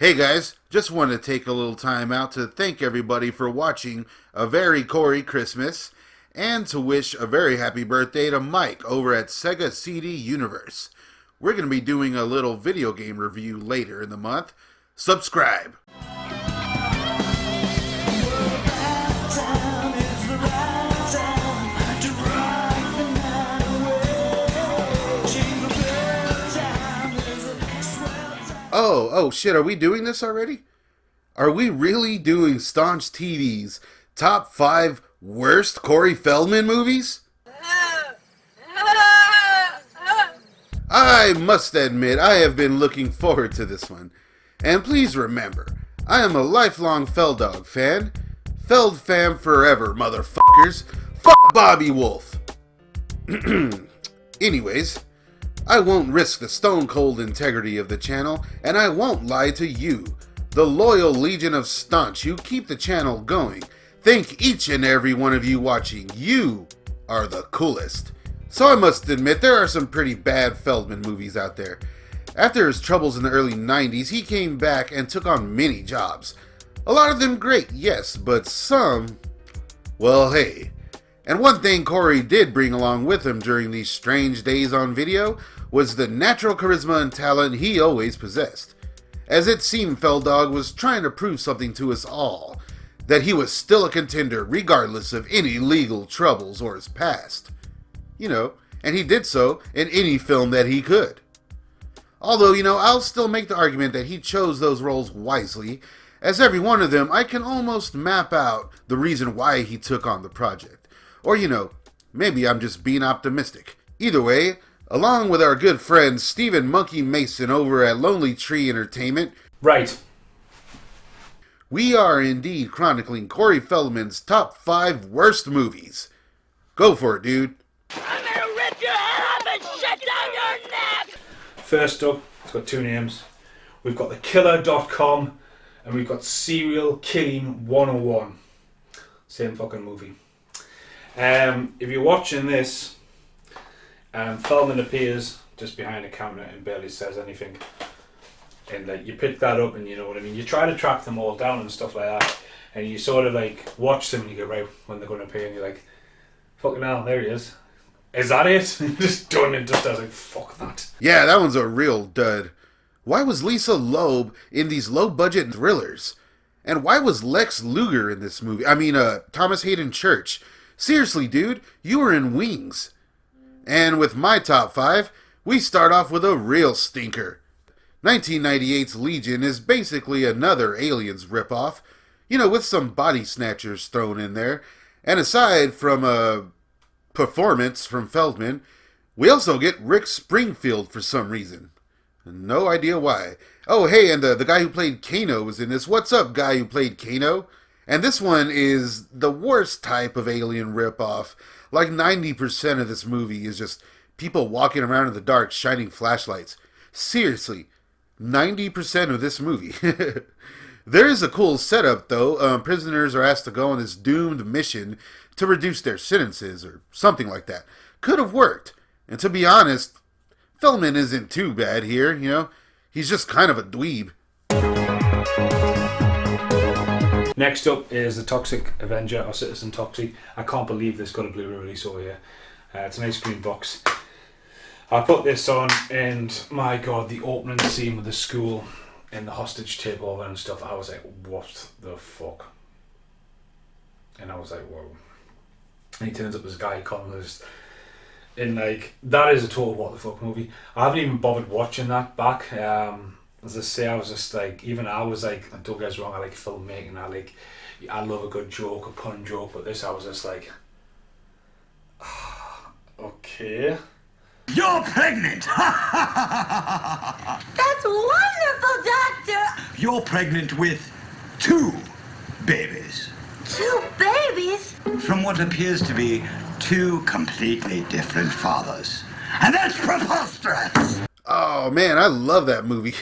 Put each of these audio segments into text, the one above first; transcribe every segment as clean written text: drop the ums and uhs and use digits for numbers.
Hey guys, just want to take a little time out to thank everybody for watching A Very Corey Christmas and to wish a very happy birthday to Mike over at Sega CD Universe. We're going to be doing a little video game review later in the month. Subscribe! Oh shit, are we doing this already? Are we really doing Staunch TV's top 5 worst Corey Feldman movies? I must admit, I have been looking forward to this one. And please remember, I am a lifelong Feldawg fan. Feld fam forever, motherfuckers. Fuck Bobby Wolf. Anyways, I won't risk the stone-cold integrity of the channel, and I won't lie to you, the loyal legion of staunch who keep the channel going. Thank each and every one of you watching. You are the coolest. So I must admit, there are some pretty bad Feldman movies out there. After his troubles in the early 90s, he came back and took on many jobs. A lot of them great, yes, but some, well, hey. And one thing Corey did bring along with him during these strange days on video was the natural charisma and talent he always possessed. As it seemed Feldawg was trying to prove something to us all, that he was still a contender regardless of any legal troubles or his past. You know, and he did so in any film that he could. Although, I'll still make the argument that he chose those roles wisely, as every one of them I can almost map out the reason why he took on the project. Or, maybe I'm just being optimistic. Either way, along with our good friend Stephen Monkey Mason over at Lonely Tree Entertainment. Right. We are indeed chronicling Corey Feldman's top 5 worst movies. Go for it, dude. I'm gonna rip your head off and shut down your neck! First up, it's got two names. We've got thekiller.com and we've got Serial Killing 101. Same fucking movie. If you're watching this, Feldman appears just behind the camera and barely says anything. And you pick that up and you know what I mean. You try to track them all down and stuff like that. And you sort of watch them and you go, right, when they're going to appear, and you're like, fucking hell, there he is. Is that it? Just done and just does fuck that. Yeah, that one's a real dud. Why was Lisa Loeb in these low-budget thrillers? And why was Lex Luger in this movie? Thomas Hayden Church. Seriously, dude, you were in Wings. And with my top 5, we start off with a real stinker. 1998's Legion is basically another Aliens ripoff, with some body snatchers thrown in there. And aside from a performance from Feldman, we also get Rick Springfield for some reason. No idea why. Oh, hey, and the guy who played Kano was in this. What's up, guy who played Kano? And this one is the worst type of alien ripoff. Like 90% of this movie is just people walking around in the dark shining flashlights. Seriously, 90% of this movie. There is a cool setup, though. Prisoners are asked to go on this doomed mission to reduce their sentences or something like that. Could have worked. And to be honest, Feldman isn't too bad here, He's just kind of a dweeb. Next up is The Toxic Avenger, or Citizen Toxic. I can't believe this got a Blu-ray release over here. It's an ice cream box. I put this on and my god, the opening scene with the school and the hostage takeover and stuff, I was like, what the fuck? And I was like, whoa. And he turns up as a guy columnist. And that is a total what the fuck movie. I haven't even bothered watching that back. As I say, I was just even I was don't get us wrong, I like filmmaking, I love a good joke, a pun joke, but this I was just okay. You're pregnant! That's wonderful, Doctor! You're pregnant with 2 babies. 2 babies? From what appears to be 2 completely different fathers. And that's preposterous! Oh man, I love that movie.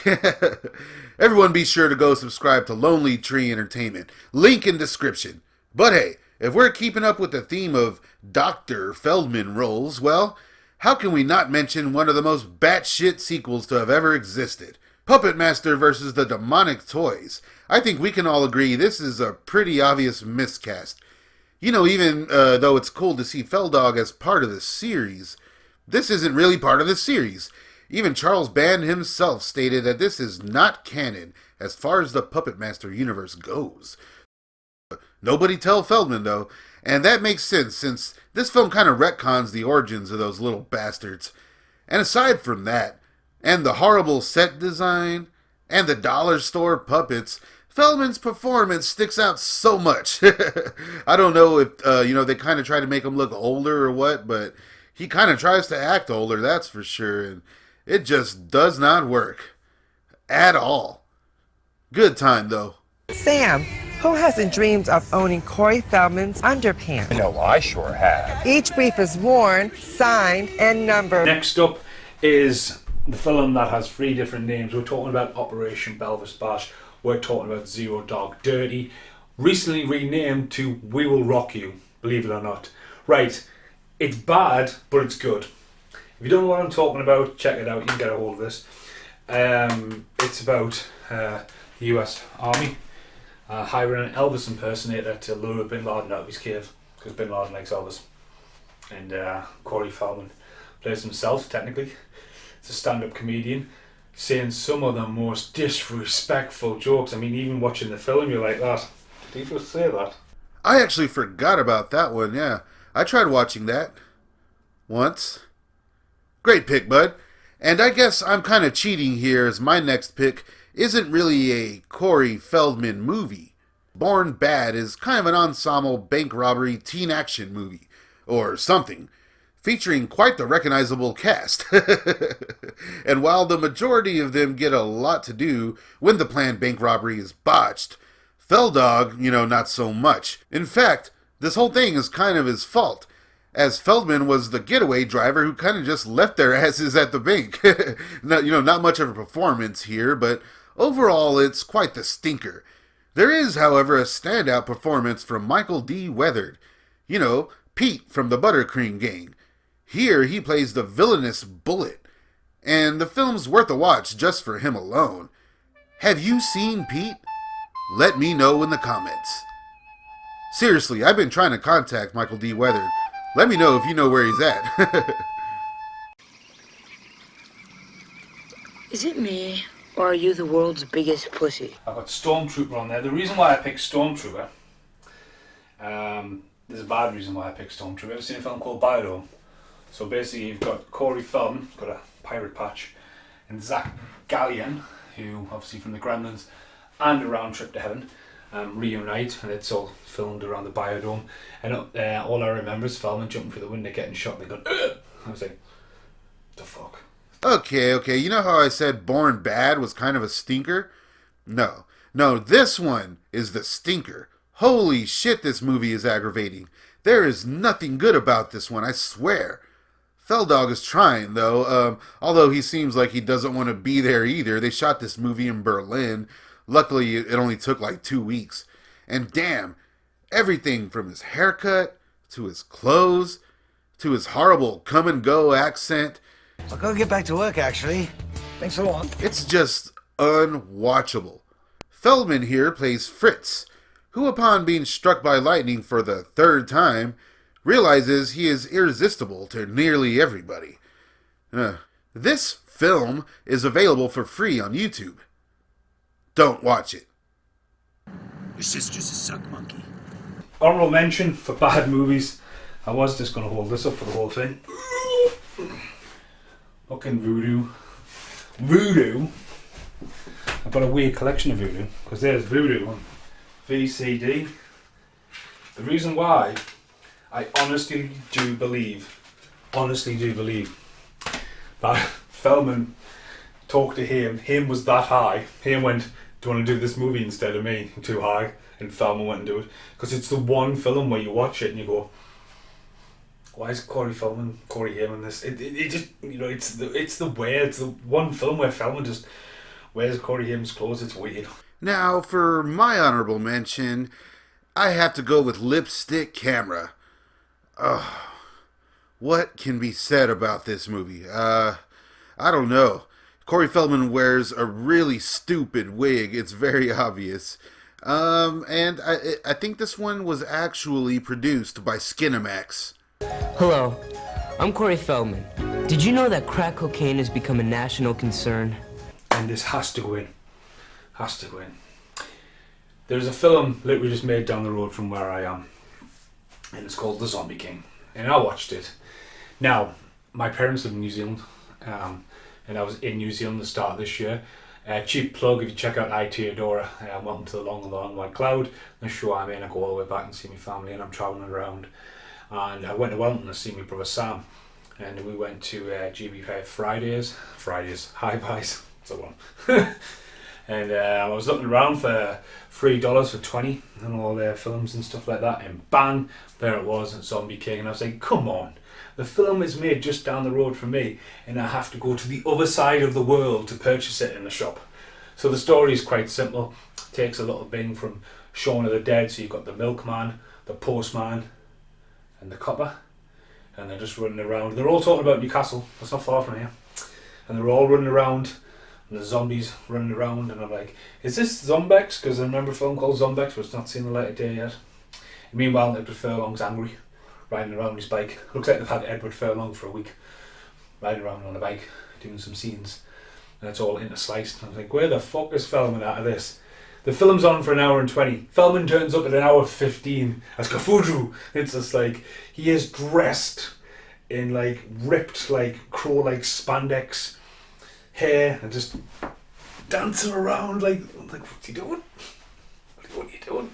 Everyone be sure to go subscribe to Lonely Tree Entertainment. Link in description. But hey, if we're keeping up with the theme of Dr. Feldman roles, well, how can we not mention one of the most batshit sequels to have ever existed? Puppet Master versus the Demonic Toys. I think we can all agree this is a pretty obvious miscast. You know, even though it's cool to see Feldawg as part of the series, this isn't really part of the series. Even Charles Band himself stated that this is not canon as far as the Puppet Master universe goes. Nobody tell Feldman, though, and that makes sense since this film kind of retcons the origins of those little bastards. And aside from that, and the horrible set design, and the dollar store puppets, Feldman's performance sticks out so much. I don't know if, they kind of try to make him look older or what, but he kind of tries to act older, that's for sure, and it just does not work. At all. Good time, though. Sam, who hasn't dreamed of owning Corey Feldman's underpants? No, I sure have. Each brief is worn, signed, and numbered. Next up is the film that has 3 different names. We're talking about Operation Belvis Bash. We're talking about Zero Dark Dirty, recently renamed to We Will Rock You, believe it or not. Right, it's bad, but it's good. If you don't know what I'm talking about, check it out. You can get a hold of this. It's about the US Army hiring an Elvis impersonator to lure Bin Laden out of his cave, because Bin Laden likes Elvis. And Corey Feldman plays himself, technically. It's a stand-up comedian saying some of the most disrespectful jokes. I mean, even watching the film, you're like, that. Did he just say that? I actually forgot about that one, yeah. I tried watching that once. Great pick, bud. And I guess I'm kind of cheating here as my next pick isn't really a Corey Feldman movie. Born Bad is kind of an ensemble bank robbery teen action movie, or something, featuring quite the recognizable cast. And while the majority of them get a lot to do when the planned bank robbery is botched, Feldawg, not so much. In fact, this whole thing is kind of his fault, as Feldman was the getaway driver who kind of just left their asses at the bank. Not much of a performance here, but overall it's quite the stinker. There is, however, a standout performance from Michael D. Weathered. Pete from the Buttercream Gang. Here he plays the villainous Bullet, and the film's worth a watch just for him alone. Have you seen Pete? Let me know in the comments. Seriously, I've been trying to contact Michael D. Weathered. Let me know if you know where he's at. Is it me, or are you the world's biggest pussy? I've got Stormtrooper on there. The reason why I picked Stormtrooper, there's a bad reason why I picked Stormtrooper. Ever seen a film called Biodome? So basically you've got Corey Feldman, got a pirate patch, and Zach Gallion, who obviously from the Gremlins and A Round Trip to Heaven, reunite, and it's all filmed around the Biodome. And all I remember is Feldman jumping through the window, getting shot, and they go, ugh! I was like, the fuck? Okay, you know how I said Born Bad was kind of a stinker? No, this one is the stinker. Holy shit, this movie is aggravating. There is nothing good about this one, I swear. Feldawg is trying, though, although he seems like he doesn't want to be there either. They shot this movie in Berlin. Luckily, it only took like 2 weeks. And damn, everything from his haircut, to his clothes, to his horrible come-and-go accent. I'll go get back to work, actually. Thanks a lot. It's just unwatchable. Feldman here plays Fritz, who upon being struck by lightning for the 3rd time, realizes he is irresistible to nearly everybody. This film is available for free on YouTube. Don't watch it. Your sister's a suck monkey. Honorable mention for bad movies. I was just going to hold this up for the whole thing. Fucking Voodoo. I've got a weird collection of Voodoo, because there's Voodoo on VCD. The reason why I honestly do believe that Feldman talked to him was that high. Him went, do you want to do this movie instead of me? I'm too high. And Feldman went and do it. Because it's the one film where you watch it and you go, why is Corey Haim in this? It just, it's the one film where Feldman just wears Corey Haim's clothes. It's weird. Now, for my honorable mention, I have to go with Lipstick Camera. What can be said about this movie? I don't know. Corey Feldman wears a really stupid wig. It's very obvious. And I think this one was actually produced by Skinamax. Hello, I'm Corey Feldman. Did you know that crack cocaine has become a national concern? And this has to go in. Has to go in. There's a film literally just made down the road from where I am, and it's called The Zombie King. And I watched it. Now, my parents live in New Zealand, and I was in New Zealand at the start of this year. Cheap plug, if you check out Aotearoa, welcome to the long white cloud. The show I'm in, I go all the way back and see my family, and I'm travelling around. And I went to Wellington to see my brother Sam, and we went to GB5 Fridays, high-buys, that's the one. And I was looking around for $3 for 20 and all their films and stuff like that, and bang, there it was at Zombie King. And I was like, come on, the film is made just down the road from me, and I have to go to the other side of the world to purchase it in the shop. So the story is quite simple. It takes a little bit from Shaun of the Dead. So you've got the milkman, the postman, and the copper, and they're just running around. They're all talking about Newcastle. That's not far from here, and they're all running around. And the zombies running around, and I'm like, is this Zombex? Because I remember a film called Zombex, but it's not seen the light of day yet. And meanwhile, Edward Furlong's angry, riding around his bike. Looks like they've had Edward Furlong for a week, riding around on a bike, doing some scenes. And it's all intersliced. And I was like, where the fuck is Feldman out of this? The film's on for 1 hour and 20. Feldman turns up at 1 hour 15 as Cthulhu. It's just like, he is dressed in like ripped, like crow-like spandex hair and just dancing around like what's he doing? What are you doing?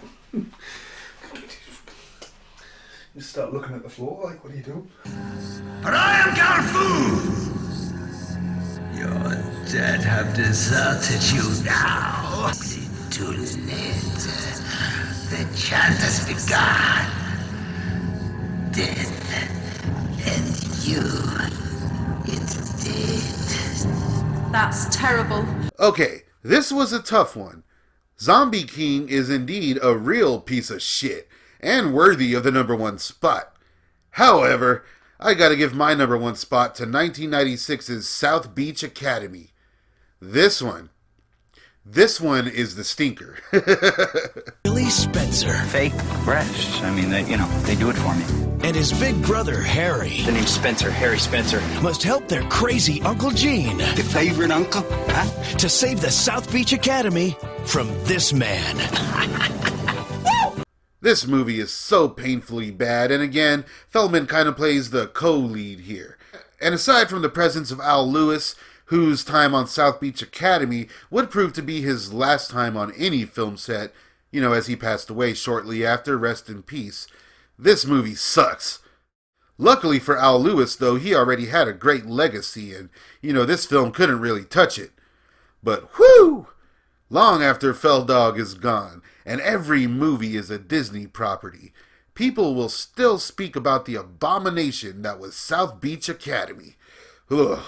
You start looking at the floor like, what are you doing? But I am Garfu! Your dead have deserted you now. Too late. The chant has begun. Death. And you. It's dead. That's terrible. Okay, this was a tough one. Zombie King is indeed a real piece of shit, and worthy of the #1 spot. However, I gotta give my #1 spot to 1996's South Beach Academy. This one is the stinker. Billy Spencer. Fake breasts. I mean, they do it for me. And his big brother, Harry. The name's Spencer, Harry Spencer. Must help their crazy Uncle Gene. The favorite uncle? Huh? To save the South Beach Academy from this man. This movie is so painfully bad, and again, Feldman kind of plays the co-lead here. And aside from the presence of Al Lewis, whose time on South Beach Academy would prove to be his last time on any film set, as he passed away shortly after, rest in peace, this movie sucks. Luckily for Al Lewis, though, he already had a great legacy, and, this film couldn't really touch it. But, whew! Long after Feldawg is gone, and every movie is a Disney property, people will still speak about the abomination that was South Beach Academy. Ugh.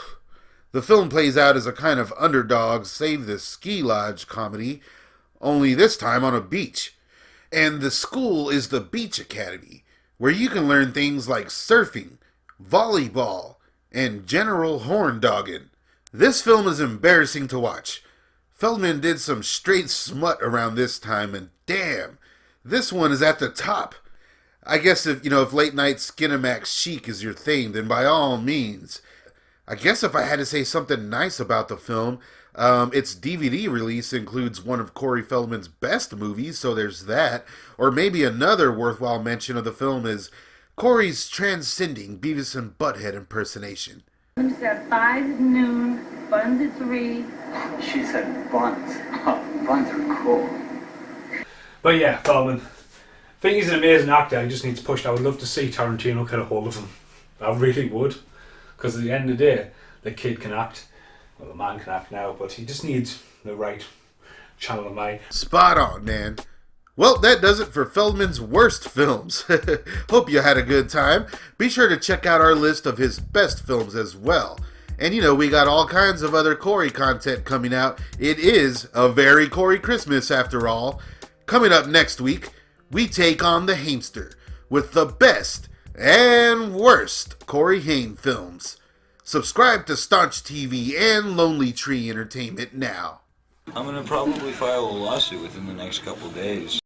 The film plays out as a kind of underdog Save the Ski Lodge comedy, only this time on a beach. And the school is the Beach Academy, where you can learn things like surfing, volleyball, and general horn dogging. This film is embarrassing to watch. Feldman did some straight smut around this time, and damn, this one is at the top. I guess if late night Skinamax chic is your thing, then by all means. I guess if I had to say something nice about the film, its DVD release includes one of Corey Feldman's best movies, so there's that. Or maybe another worthwhile mention of the film is Corey's transcending Beavis and Butthead impersonation. You said 5 at noon, buns at 3. She said buns. Buns are cool. But yeah, Feldman. I think he's an amazing actor. He just needs pushed. I would love to see Tarantino get a hold of him. I really would. Because at the end of the day, the kid can act. Well, the man can act now, but he just needs the right channel of mind. Spot on, man. Well, that does it for Feldman's worst films. Hope you had a good time. Be sure to check out our list of his best films as well. And we got all kinds of other Corey content coming out. It is a very Corey Christmas after all. Coming up next week, we take on the Hamster with the best and worst Corey Haim films. Subscribe to Staunch TV and Lonely Tree Entertainment now. I'm gonna probably file a lawsuit within the next couple days.